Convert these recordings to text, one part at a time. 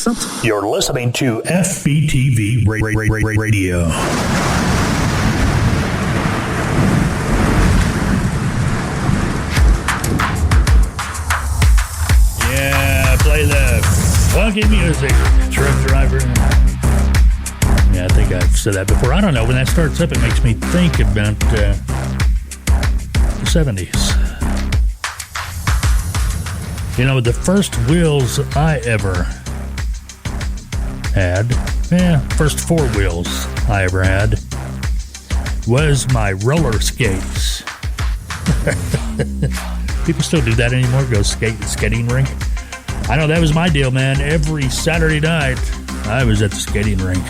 something. You're listening to FBTV Radio. Yeah, play the funky music, truck driver. Yeah, I think I've said that before. I don't know. When that starts up, it makes me think about the 70s. You know, the first wheels I ever had, first four wheels I ever had, was my roller skates. People still do that anymore, go skating rink. I know that was my deal, man. Every Saturday night, I was at the skating rink.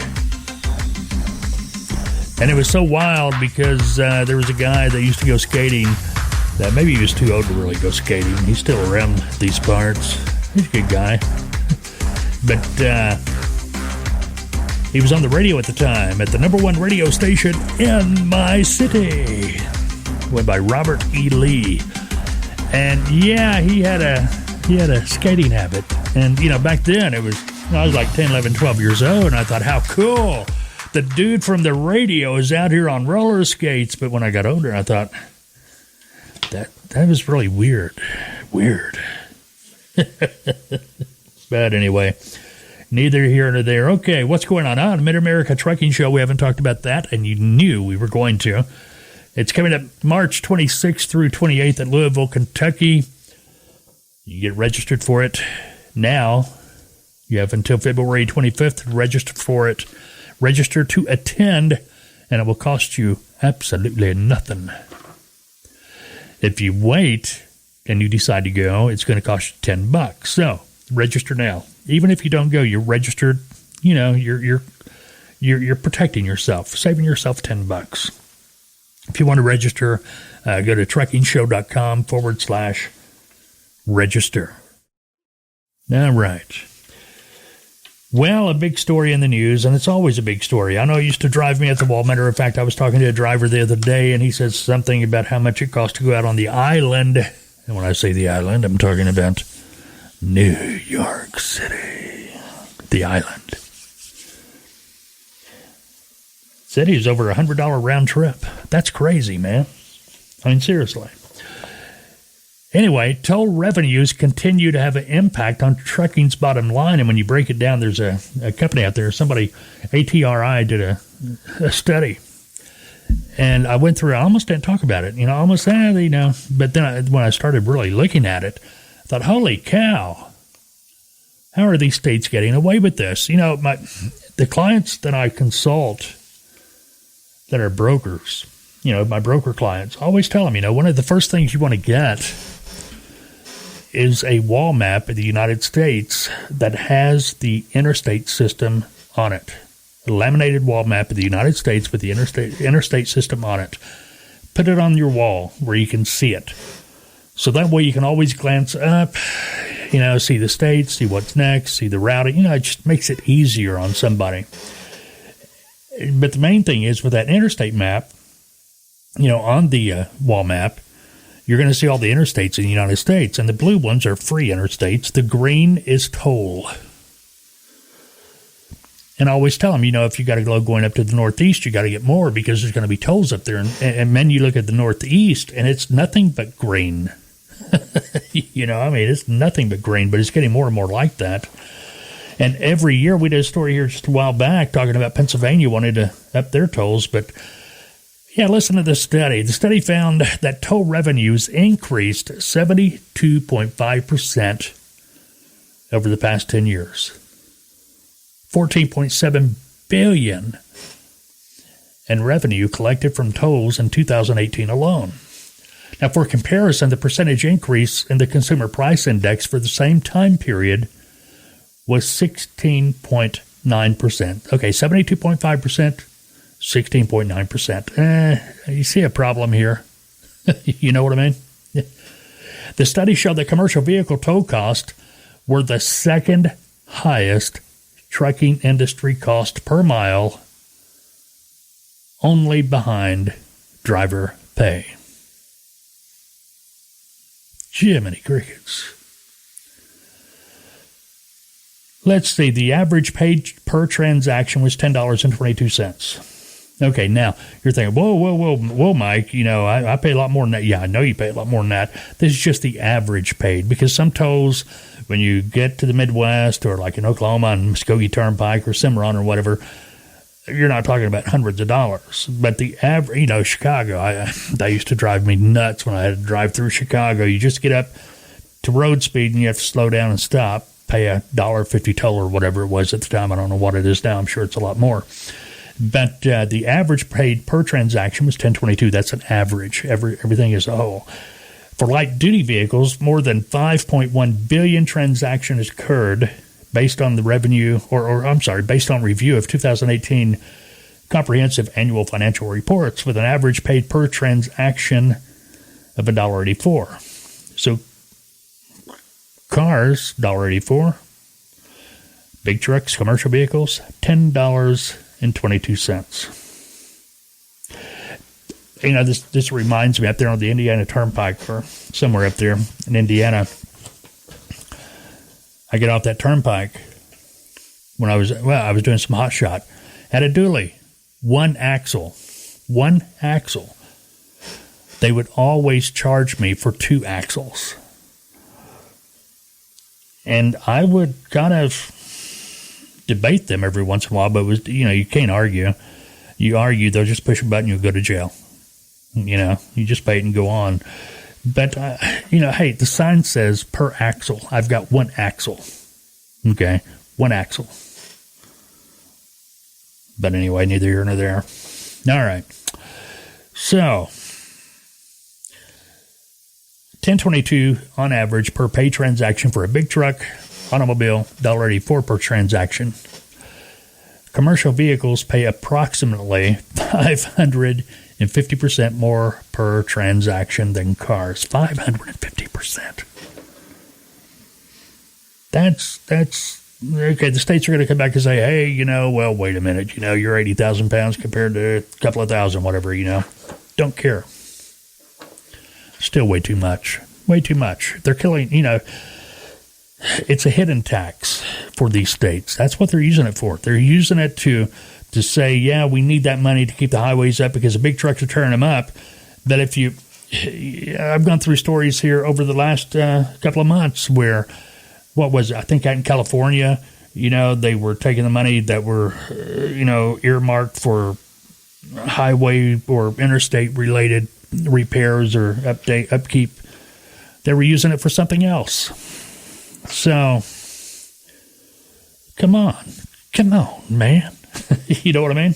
And it was so wild because there was a guy that used to go skating that maybe he was too old to really go skating. He's still around these parts. He's a good guy. But he was on the radio at the time at the number one radio station in my city. Went by Robert E. Lee. And yeah, he had a skating habit. And, you know, back then it was, I was like 10, 11, 12 years old, and I thought, how cool. The dude from the radio is out here on roller skates. But when I got older, I thought, that was really weird. But anyway, neither here nor there. Okay, what's going on? Mid-America Trucking Show. We haven't talked about that, and you knew we were going to. It's coming up March 26th through 28th at Louisville, Kentucky. You get registered for it now. You have until February 25th to register for it. Register to attend, and it will cost you absolutely nothing. If you wait and you decide to go, it's going to cost you $10. So register now. Even if you don't go, you're registered. You know, you're protecting yourself, saving yourself $10. If you want to register, go to truckingshow.com/register. All right. Well, a big story in the news, and it's always a big story. I know it used to drive me at the wall. Matter of fact, I was talking to a driver the other day, and he said something about how much it costs to go out on the island. And when I say the island, I'm talking about New York City. The island. Said he was over $100 round trip. That's crazy, man. I mean, seriously. Anyway, toll revenues continue to have an impact on trucking's bottom line. And when you break it down, there's a company out there, somebody, ATRI, did a study. And I went through it. I almost didn't talk about it. You know, almost, you know. But then when I started really looking at it, I thought, holy cow. How are these states getting away with this? You know, the clients that I consult that are brokers, you know, my broker clients, I always tell them, you know, one of the first things you want to get is a wall map of the United States that has the interstate system on it. A laminated wall map of the United States with the interstate system on it. Put it on your wall where you can see it. So that way you can always glance up, you know, see the states, see what's next, see the routing. You know, it just makes it easier on somebody. But the main thing is with that interstate map, you know, on the wall map, you're going to see all the interstates in the United States, and the blue ones are free interstates. The green is toll. And I always tell them, you know, if you got to go going up to the Northeast, you got to get more because there's going to be tolls up there. And then you look at the Northeast, and it's nothing but green. You know, I mean, it's nothing but green, but it's getting more and more like that. And every year, we did a story here just a while back talking about Pennsylvania wanted to up their tolls, but yeah, listen to this study. The study found that toll revenues increased 72.5% over the past 10 years. $14.7 billion in revenue collected from tolls in 2018 alone. Now, for comparison, the percentage increase in the Consumer Price Index for the same time period was 16.9%. Okay, 72.5%. 16.9%. You see a problem here. You know what I mean? The study showed that commercial vehicle toll costs were the second highest trucking industry cost per mile, only behind driver pay. Jiminy crickets. Let's see. The average paid per transaction was $10.22. Okay, now you're thinking, whoa, Mike, I pay a lot more than that. Yeah, I know you pay a lot more than that. This is just the average paid, because some tolls, when you get to the Midwest or like in Oklahoma and Muskogee Turnpike or Cimarron or whatever, you're not talking about hundreds of dollars. But the average, Chicago, that used to drive me nuts when I had to drive through Chicago. You just get up to road speed and you have to slow down and stop, pay $1.50 toll or whatever it was at the time. I don't know what it is now. I'm sure it's a lot more. But the average paid per transaction was $10.22. That's an average. Everything is a whole. For light-duty vehicles, more than 5.1 billion transactions occurred based on the revenue, based on review of 2018 comprehensive annual financial reports, with an average paid per transaction of $1.84. So cars, $1.84. Big trucks, commercial vehicles, $10.22. This reminds me, up there on the Indiana Turnpike, or somewhere up there in Indiana, I get off that turnpike when I was doing some hot shot. Had a dually, one axle. They would always charge me for two axles. And I would kind of debate them every once in a while, but it was, you can't argue. You argue, they'll just push a button, you'll go to jail. You just pay it and go on. But, hey, the sign says per axle. I've got one axle. Okay, one axle. But anyway, neither here nor there. All right. So, $10.22 on average per pay transaction for a big truck, automobile, $1.84 per transaction. Commercial vehicles pay approximately 550% more per transaction than cars. 550%. That's okay. The states are going to come back and say, hey, wait a minute. You're 80,000 pounds compared to a couple of thousand, whatever, Don't care. Still way too much. Way too much. They're killing, it's a hidden tax for these states. That's what they're using it for. They're using it to say, yeah, we need that money to keep the highways up because the big trucks are tearing them up. But I've gone through stories here over the last couple of months where, what was it? I think out in California, they were taking the money that were, earmarked for highway or interstate related repairs or upkeep. They were using it for something else. So, come on, man. You know what I mean?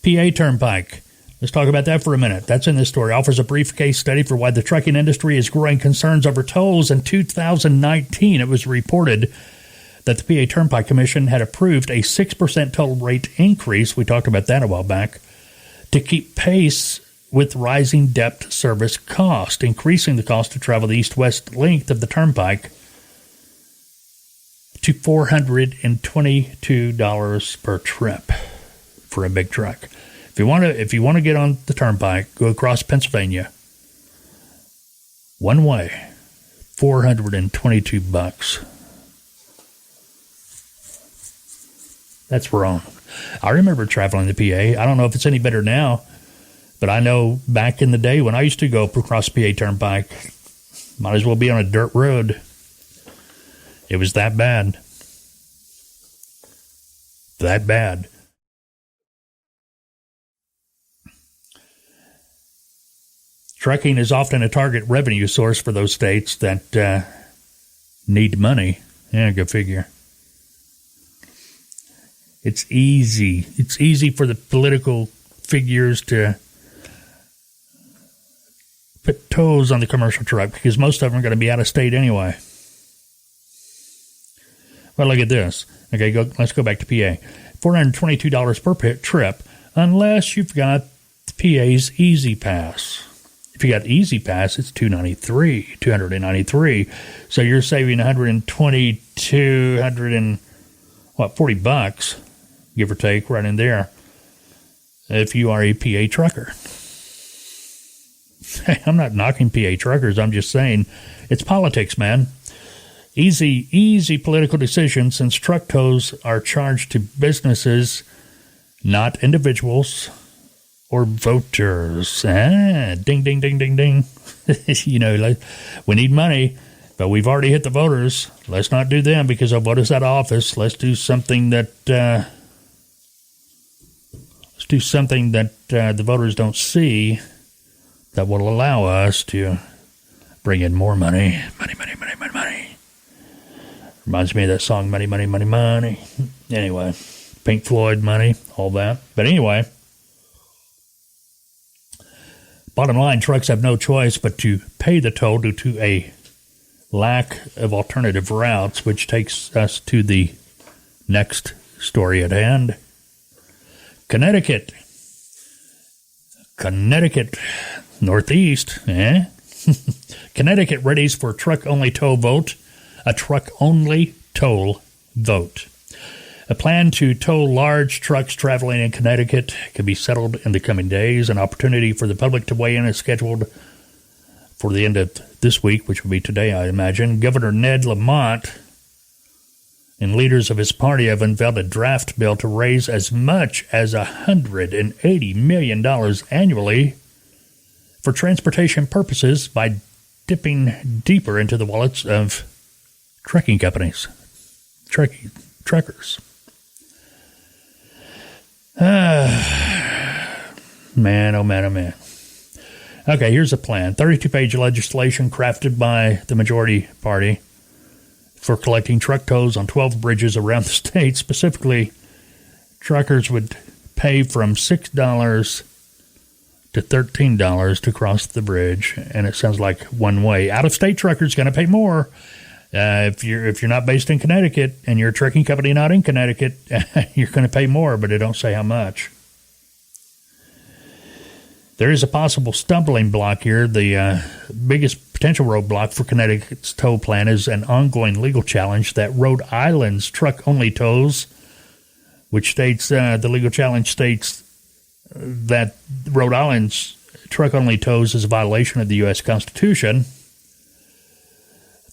PA Turnpike. Let's talk about that for a minute. That's in this story. Offers a brief case study for why the trucking industry is growing concerns over tolls. In 2019, it was reported that the PA Turnpike Commission had approved a 6% toll rate increase. We talked about that a while back, to keep pace with rising depth service cost, increasing the cost to travel the east-west length of the turnpike to $422 per trip for a big truck. If you want to get on the turnpike, go across Pennsylvania, one way, $422. That's wrong. I remember traveling the PA. I don't know if it's any better now, but I know back in the day when I used to go across PA Turnpike, might as well be on a dirt road. It was that bad. That bad. Trucking is often a target revenue source for those states that need money. Yeah, go figure. It's easy. It's easy for the political figures to put tolls on the commercial truck because most of them are going to be out of state anyway. Well, look at this. Okay, let's go back to PA. $422 per trip unless you've got the PA's Easy Pass. If you got Easy Pass, it's $293. So you're saving $40, give or take, right in there, if you are a PA trucker. I'm not knocking PA truckers. I'm just saying it's politics, man. Easy political decision, since truck tolls are charged to businesses, not individuals or voters. Ding, ding, ding, ding, ding. We need money, but we've already hit the voters. Let's not do them because they'll vote us out of office. Let's do something that the voters don't see that will allow us to bring in more money. Money. Reminds me of that song, Money, Money, Money, Money. Anyway, Pink Floyd, money, all that. But anyway, bottom line, trucks have no choice but to pay the toll due to a lack of alternative routes, which takes us to the next story at hand. Connecticut, Northeast, Connecticut readies for truck-only toll vote. A truck-only toll vote. A plan to toll large trucks traveling in Connecticut can be settled in the coming days. An opportunity for the public to weigh in is scheduled for the end of this week, which will be today, I imagine. Governor Ned Lamont and leaders of his party have unveiled a draft bill to raise as much as $180 million annually for transportation purposes by dipping deeper into the wallets of trucking companies, truckers. Man, oh man. Okay, here's a plan. 32-page legislation crafted by the majority party for collecting truck tolls on 12 bridges around the state. Specifically, truckers would pay from $6 to $13 to cross the bridge, and it sounds like one way. Out-of-state truckers going to pay more. If you're not based in Connecticut and you're a trucking company not in Connecticut, you're going to pay more, but it don't say how much. There is a possible stumbling block here. The biggest potential roadblock for Connecticut's toll plan is an ongoing legal challenge that Rhode Island's truck-only tolls, which states the legal challenge states that Rhode Island's truck-only tolls is a violation of the U.S. Constitution.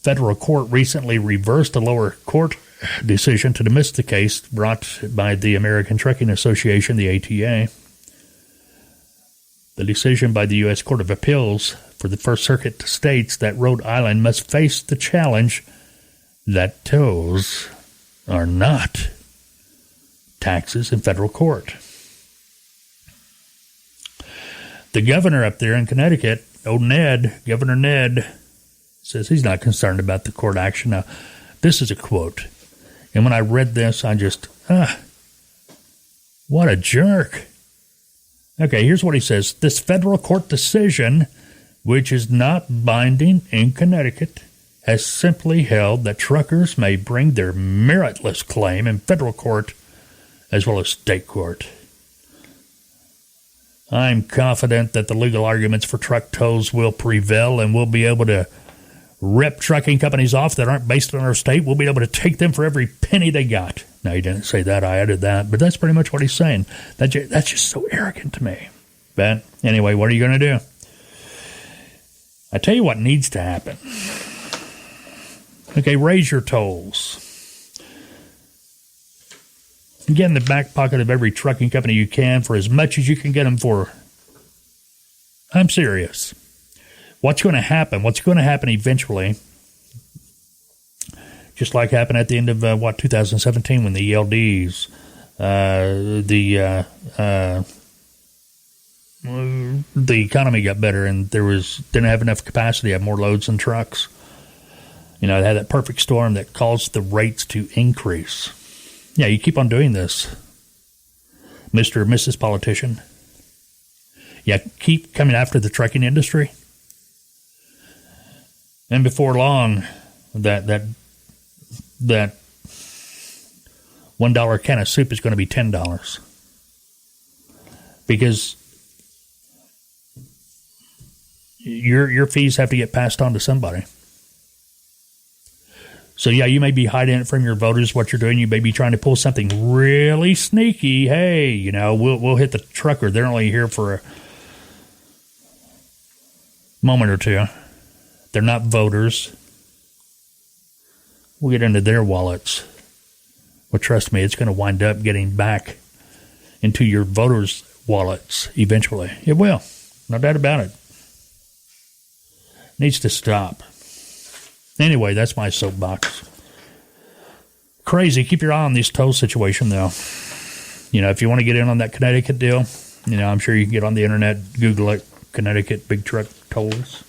Federal court recently reversed a lower court decision to dismiss the case brought by the American Trucking Association, the ATA. The decision by the U.S. Court of Appeals for the First Circuit states that Rhode Island must face the challenge that tolls are not taxes in federal court. The governor up there in Connecticut, Governor Ned, says he's not concerned about the court action. Now, this is a quote. And when I read this, I just, what a jerk. Okay, here's what he says. This federal court decision, which is not binding in Connecticut, has simply held that truckers may bring their meritless claim in federal court as well as state court. I'm confident that the legal arguments for truck tolls will prevail, and we'll be able to rip trucking companies off that aren't based in our state. We'll be able to take them for every penny they got. Now, he didn't say that. I added that. But that's pretty much what he's saying. That's just so arrogant to me. But anyway, what are you going to do? I tell you what needs to happen. Okay, raise your tolls. Get in the back pocket of every trucking company you can for as much as you can get them for. I'm serious. What's going to happen? What's going to happen eventually, just like happened at the end of, 2017 when the ELDs, the economy got better and didn't have enough capacity to have more loads than trucks. They had that perfect storm that caused the rates to increase. Yeah, you keep on doing this, Mr. or Mrs. Politician. Yeah, keep coming after the trucking industry. And before long, that $1 can of soup is going to be $10. Because your fees have to get passed on to somebody. So, yeah, you may be hiding it from your voters, what you're doing. You may be trying to pull something really sneaky. Hey, we'll hit the trucker. They're only here for a moment or two. They're not voters. will get into their wallets. Well, trust me, it's going to wind up getting back into your voters' wallets eventually. It will. No doubt about it. Needs to stop. Anyway, that's my soapbox. Crazy. Keep your eye on this toll situation, though. You know, if you want to get in on that Connecticut deal, you know, I'm sure you can get on the internet, Google it, Connecticut big truck tolls.